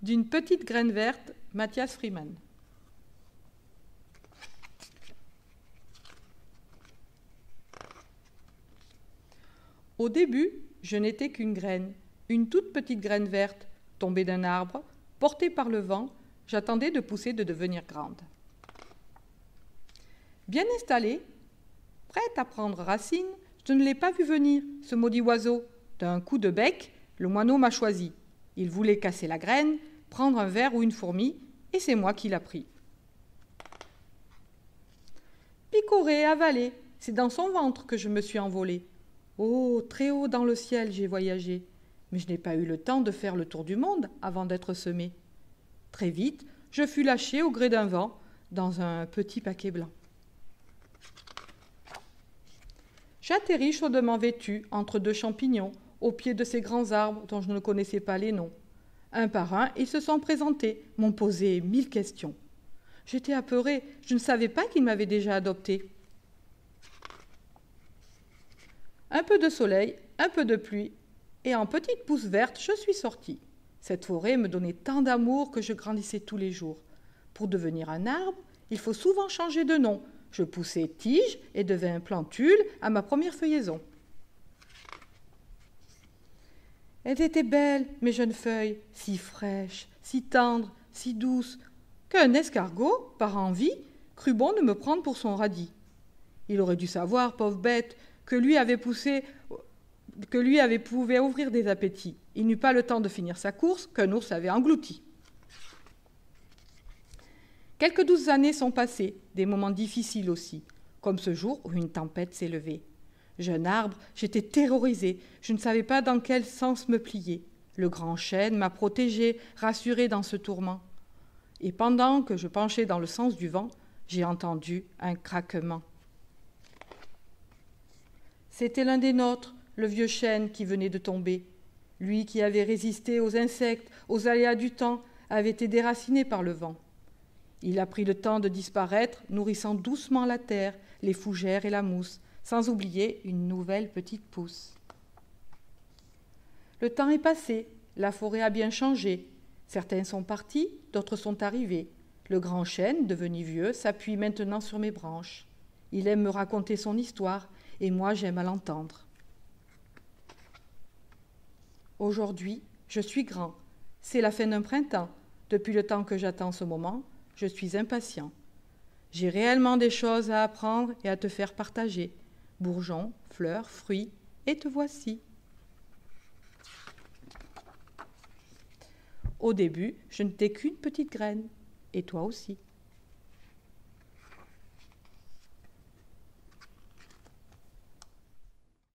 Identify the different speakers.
Speaker 1: D'une petite graine verte, Matthias Freeman. Au début, je n'étais qu'une graine, une toute petite graine verte, tombée d'un arbre, portée par le vent, j'attendais de pousser, de devenir grande. Bien installée, prête à prendre racine, je ne l'ai pas vu venir, ce maudit oiseau. D'un coup de bec, le moineau m'a choisi. Il voulait casser la graine, prendre un ver ou une fourmi, et c'est moi qui l'a pris. Picoré, avalé, c'est dans son ventre que je me suis envolée. Oh, très haut dans le ciel j'ai voyagé, mais je n'ai pas eu le temps de faire le tour du monde avant d'être semée. Très vite, je fus lâchée au gré d'un vent dans un petit paquet blanc. J'atterris chaudement vêtue entre deux champignons, au pied de ces grands arbres dont je ne connaissais pas les noms. Un par un, ils se sont présentés, m'ont posé 1000 questions. J'étais apeurée, je ne savais pas qu'ils m'avaient déjà adoptée. Un peu de soleil, un peu de pluie, et en petite pousse verte, je suis sortie. Cette forêt me donnait tant d'amour que je grandissais tous les jours. Pour devenir un arbre, il faut souvent changer de nom. Je poussais tige et devins plantule à ma première feuillaison. Elles étaient belles, mes jeunes feuilles, si fraîches, si tendres, si douces, qu'un escargot, par envie, crut bon de me prendre pour son radis. Il aurait dû savoir, pauvre bête, que lui pouvait ouvrir des appétits. Il n'eut pas le temps de finir sa course qu'un ours avait englouti. Quelques douces années sont passées, des moments difficiles aussi, comme ce jour où une tempête s'est levée. Jeune arbre, j'étais terrorisée, je ne savais pas dans quel sens me plier. Le grand chêne m'a protégée, rassurée dans ce tourment. Et pendant que je penchais dans le sens du vent, j'ai entendu un craquement. C'était l'un des nôtres, le vieux chêne qui venait de tomber. Lui qui avait résisté aux insectes, aux aléas du temps, avait été déraciné par le vent. Il a pris le temps de disparaître, nourrissant doucement la terre, les fougères et la mousse, sans oublier une nouvelle petite pousse. Le temps est passé, la forêt a bien changé. Certains sont partis, d'autres sont arrivés. Le grand chêne, devenu vieux, s'appuie maintenant sur mes branches. Il aime me raconter son histoire, et moi j'aime à l'entendre. Aujourd'hui, je suis grand. C'est la fin d'un printemps. Depuis le temps que j'attends ce moment, je suis impatient. J'ai réellement des choses à apprendre et à te faire partager. Bourgeons, fleurs, fruits, et te voici. Au début, je n'étais qu'une petite graine, et toi aussi.